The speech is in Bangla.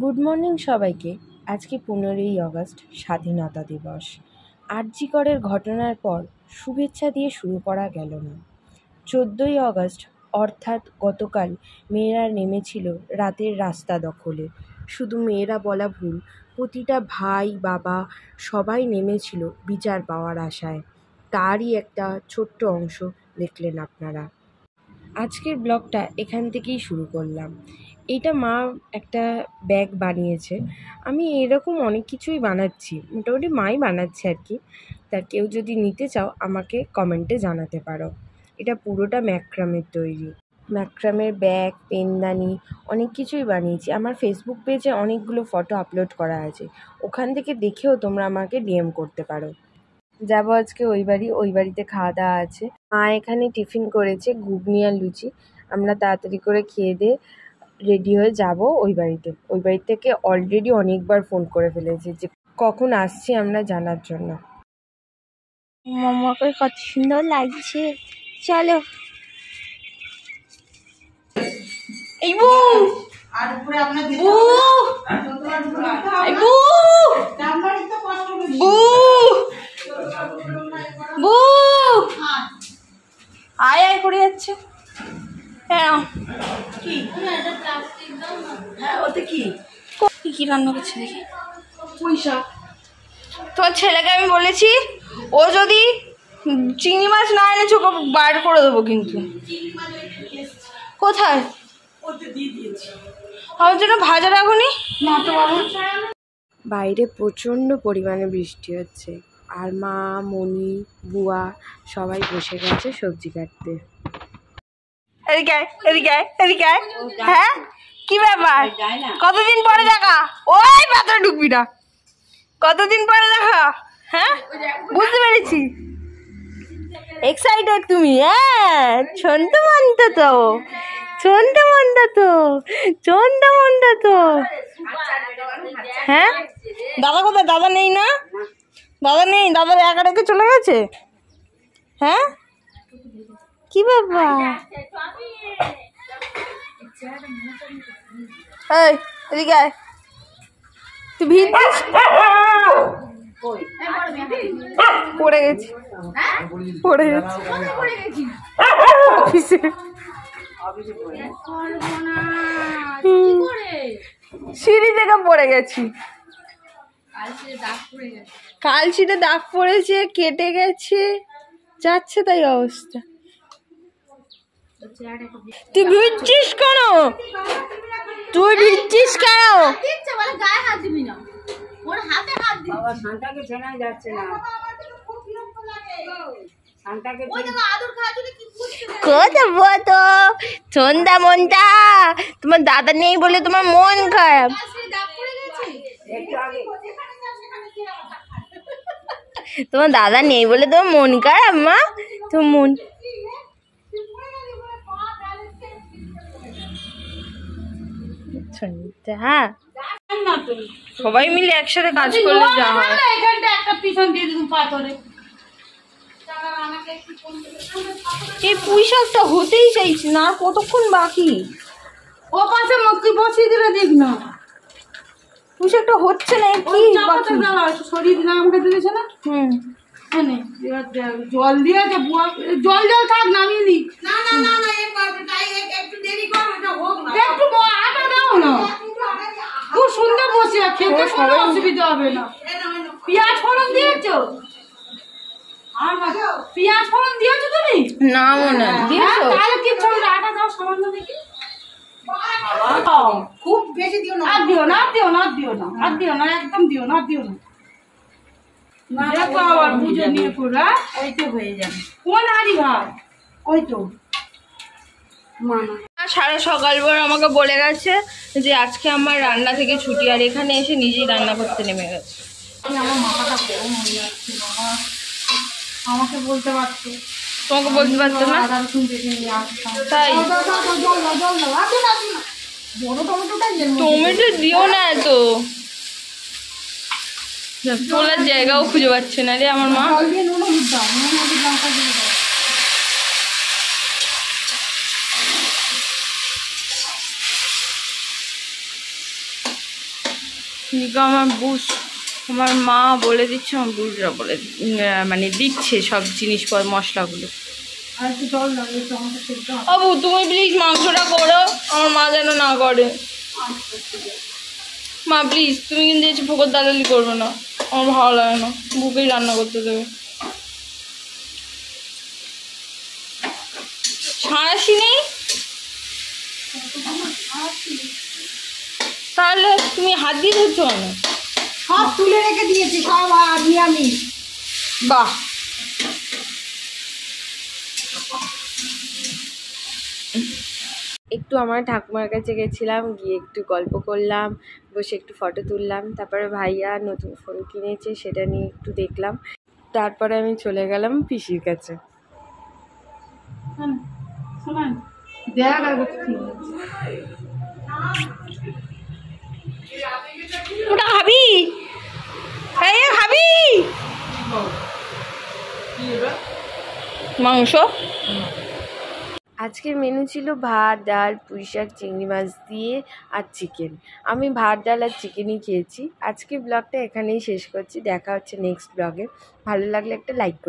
গুড মর্নিং সবাইকে। আজকে 15ই আগস্ট, স্বাধীনতা দিবস। আর.জি. করের ঘটনার পর শুভেচ্ছা দিয়ে শুরু করা গেল না। 14ই আগস্ট অর্থাৎ গতকাল মেয়েরা নেমেছিল রাতের রাস্তা দখলে। শুধু মেয়েরা বলা ভুল, প্রতিটা ভাই বাবা সবাই নেমেছিল বিচার পাওয়ার আশায়। তারই একটা ছোট্ট অংশ দেখলেন আপনারা। আজকের ব্লগটা এখান থেকেই শুরু করলাম। এইটা মা একটা ব্যাগ বানিয়েছে। আমি এরকম অনেক কিছুই বানাচ্ছি, মোটামুটি মাই বানাচ্ছে আর কি। তা কেউ যদি নিতে চাও আমাকে কমেন্টে জানাতে পারো। এটা পুরোটা ম্যাক্রামের তৈরি। ম্যাক্রামের ব্যাগ, পেনদানি অনেক কিছুই বানিয়েছি। আমার ফেসবুক পেজে অনেকগুলো ফটো আপলোড করা আছে, ওখান থেকে দেখেও তোমরা আমাকে ডিএম করতে পারো। যাবো আজকে ওই বাড়িতে খাওয়া দাওয়া আছে। মা এখানে টিফিন করেছে ঘুগনি আর লুচি। আমরা তাড়াতাড়ি করে খেয়ে দিয়ে রেডি হয়ে যাব ওই বাড়ি থেকে অলরেডি অনেকবার ফোন করে ফেলেছি যে কখন আসছি আমরা জানার জন্য। মামাকে কত সুন্দর লাগছে, চলো। এই বউ আর উপরে আপনার দিতে এই বউ দামবাড়ি তো কষ্ট বেশি। বউ আয় করে যাচ্ছে। হ্যাঁ কি এটা প্লাস্টিক দাও না। হ্যাঁ ওতে কি কি রান্না করছে দেখি। পয়সা তোমার ছেলেকে আমি বলেছি ও যদি চিংড়ি মাছ না এনেছে ওকে বার করে দেবো। কিন্তু কোথায় আমার জন্য ভাজা রাখুনি না তো বাবু। বাইরে প্রচণ্ড পরিমাণে বৃষ্টি হচ্ছে আর মা, মনি, বুয়া সবাই বসে গেছে সবজি কাটতে। এদিকে হ্যাঁ কি ব্যাপার, কতদিন পরে দেখা? ওই পাত্রে ঢুকবি না, কতদিন পরে দেখা। হ্যাঁ বুঝতে পেরেছি, এক্সাইটেড তুমি। হ্যাঁ ছন্দমন্ত তো। হ্যাঁ দাদা কোথায়? দাদা নেই না, দাদা নেই, দাদা একা রেখে চলে গেছে। হ্যাঁ কি ব্যাপার? এই এদিকে আয়, তুই ভিজছিস? পড়ে গেছি সিঁড়ি থেকে পড়ে গেছি। কালশিটে দাগ পড়েছে, কেটে গেছে, যাচ্ছে তাই অবস্থা। তুই ভিজছিস কেন? সন্ধ্যা মনটা তোমার দাদা নেই বলে তোমার মন খারাপ। তোমার দাদা নেই বলে তোমার মন খারাপ মা? তোমার মন হ্যাঁ সবাই মিলে একসাথে কাজ করলে যা হয়। এই পুঁই শাকটা হতেই চাইছি না, আর কতক্ষণ বাকি? ও পাশে মক্কি বসিয়ে দিলে দেখ না, পুঁই শাকটা হচ্ছে না। কি সরিয়ে দিলাম, আমাকে দিয়েছে না। জল দিয়ে জল থাক, নামিয়ে দি। একটু আটা দাও না, খুব সুন্দর বসে খেতে কোনো অসুবিধা হবে না। পেঁয়াজ ফোড়ন দিয়েছো? পেঁয়াজ ফোড়ন দিয়েছো তুমি? না মনে দিয়েছো? তাহলে কি চলবে, আটা দাও সামান্য দেখি। খুব বেশি দিও না, আর দিও না, একদম দিও না। দেখো আবার বুঝে নিয়ে পুরা ওই তো হয়ে যাবে। কোন হাড়ি ভাত? ওই তো সারা সকালবার আমাকে বলে গেছে যে আজকে আমার রান্না থেকে ছুটি, আর এখানে এসে নিজেই রান্না করতে নেমে গেছে। আমার মাথাটা গরম হয়ে যাচ্ছে, আমাকে বলতে পারতো। তোমাকে বলতে পারতো না? তাই টমেটো দিও না, তো তোলার জায়গাও খুঁজে পাচ্ছে না রে আমার মা। আমার বুস, আমার মা বলে দিচ্ছে, আমার বুসরা বলে মানে দিচ্ছে সব জিনিসপত্র মশলাগুলো। বাবু তুমি প্লিজ মাংসটা করো, আমার মা যেন না করে। মা প্লিজ তুমি কিন্তু এসে ফোকর দালালি করবে না, আমার ভালো লাগে না, বুকেই রান্না করতে দেবে। ছাড়াসি নেই তাহলে তুমি হাত দিয়ে ধরছো কেন? সব তুলে রেখে দিয়েছি, সব নিরামিষ। বাহ, একটু আমার ঠাকুমার কাছে গেছিলাম, গিয়ে একটু গল্প করলাম, বসে একটু ফটো তুললাম। তারপরে ভাইয়া নতুন ফোন কিনেছে, সেটা নিয়ে একটু দেখলাম। তারপরে আমি চলে গেলাম পিসির কাছে। ওটা খাবি? খাবি মাংস? আজকের মেনু ছিল ভাত, ডাল, পুঁই শাক, চিংড়ি মাছ দিয়ে আর চিকেন। আমি ভাত, ডাল আর চিকেনই খেয়েছি। আজকের ব্লগটা এখানেই শেষ করছি। দেখা হচ্ছে নেক্সট ব্লগে। ভালো লাগলে একটা লাইক করুন।